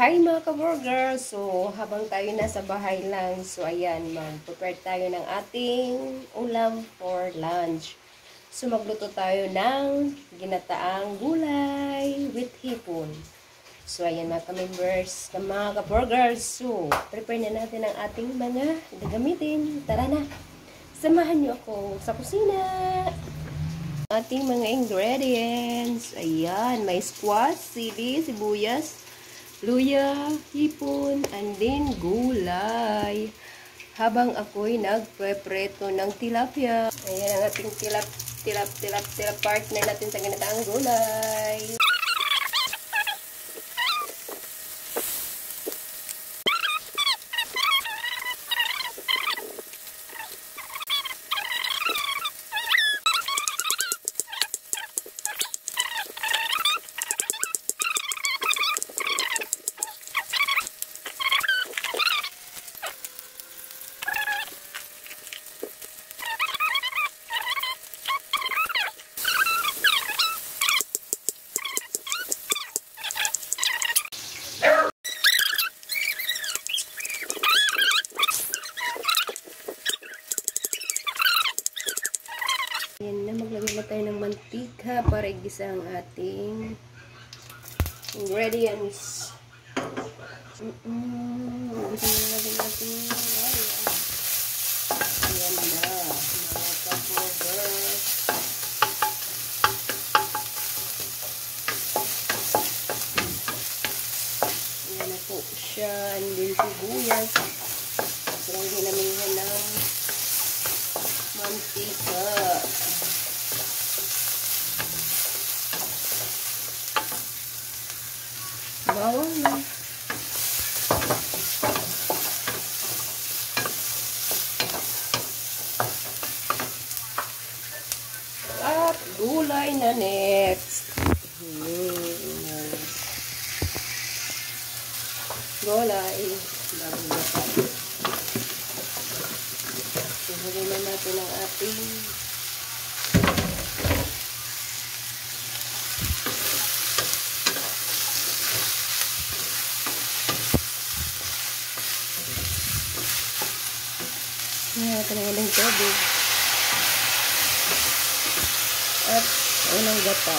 Hi mga ka-burger! So, habang tayo nasa bahay lang, so ayan, mag-prepare tayo ng ating ulam for lunch. So, magluto tayo ng ginataang gulay with hipon. So, ayan mga ka-members, mga ka-burgers. So, prepare na natin ang ating mga gagamitin. Tara na! Samahan niyo ako sa kusina! Ating mga ingredients. Ayan, may squash, sili, sibuyas, luya, hipon, and then gulay. Habang ako'y nagprepreto ng tilapia. Ayan ang ating tilap partner natin sa ginataang gulay. Ayan na, maglagay na tayo ng mantika para igisa ang ating ingredients. Igisa na natin ating ayan na, mga ka-burgers. Ayan na po siya, and then sibuyas. So, lang ginamihan ng mantika. Bawang na. At gulay na next. Gulay. Suhurin na natin ang ating ng tubig. At unang gata.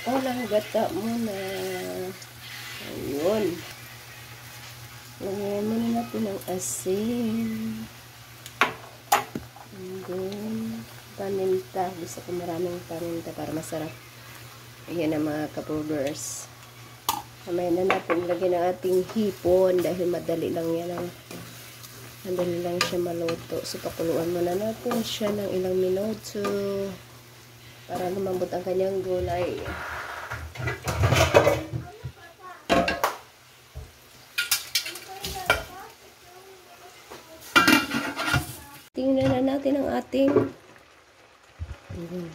Unang gata muna. Ayun. Lagyan muna natin ng asin. And then, paninta. Gusto ko maraming paninta para masarap. Ayan ang mga ka-burgers. Mamaya na natin lagyan ng ating hipon dahil madali lang yan. Madali lang siya maluto. So, pakuluan muna natin siya ng ilang minuto para lumambot ang kanyang gulay. Tingnan na natin ang ating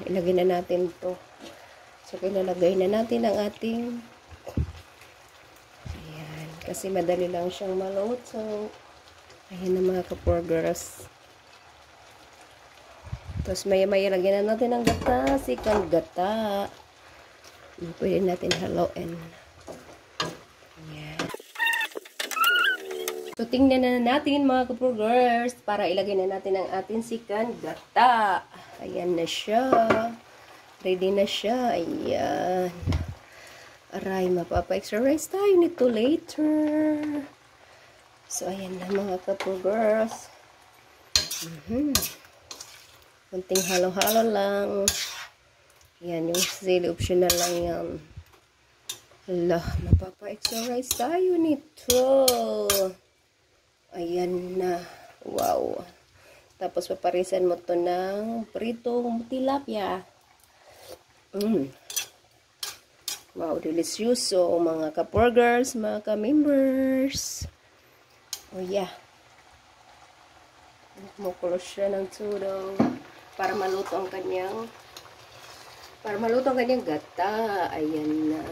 ilagay na natin to. So, ilalagay na natin ang ating kasi madali lang siyang maluto. Ayan na mga ka-burgers. Tapos maya-maya lagyan na natin ng gata. Second gata. Pwede natin haluin. Ayan. So tingnan na natin mga ka-burgers para ilagay na natin ang ating second gata. Ayan na siya. Ready na siya. Ayan. Aray, mapapa-exercise tayo nito later. So, ayan na mga ka-burgers. Kunting halo-halo lang. Ayan, yung sili optional lang yan. Hala, mapapa-exercise tayo nito. Ayan na. Wow. Tapos, paparisan mo to ng pritong tilapia. Wow, delicioso mga ka-burgers, mga ka-members. Oh yeah. Kumukulo siya ng todo para maluto ang kanyang gata. Ayan na.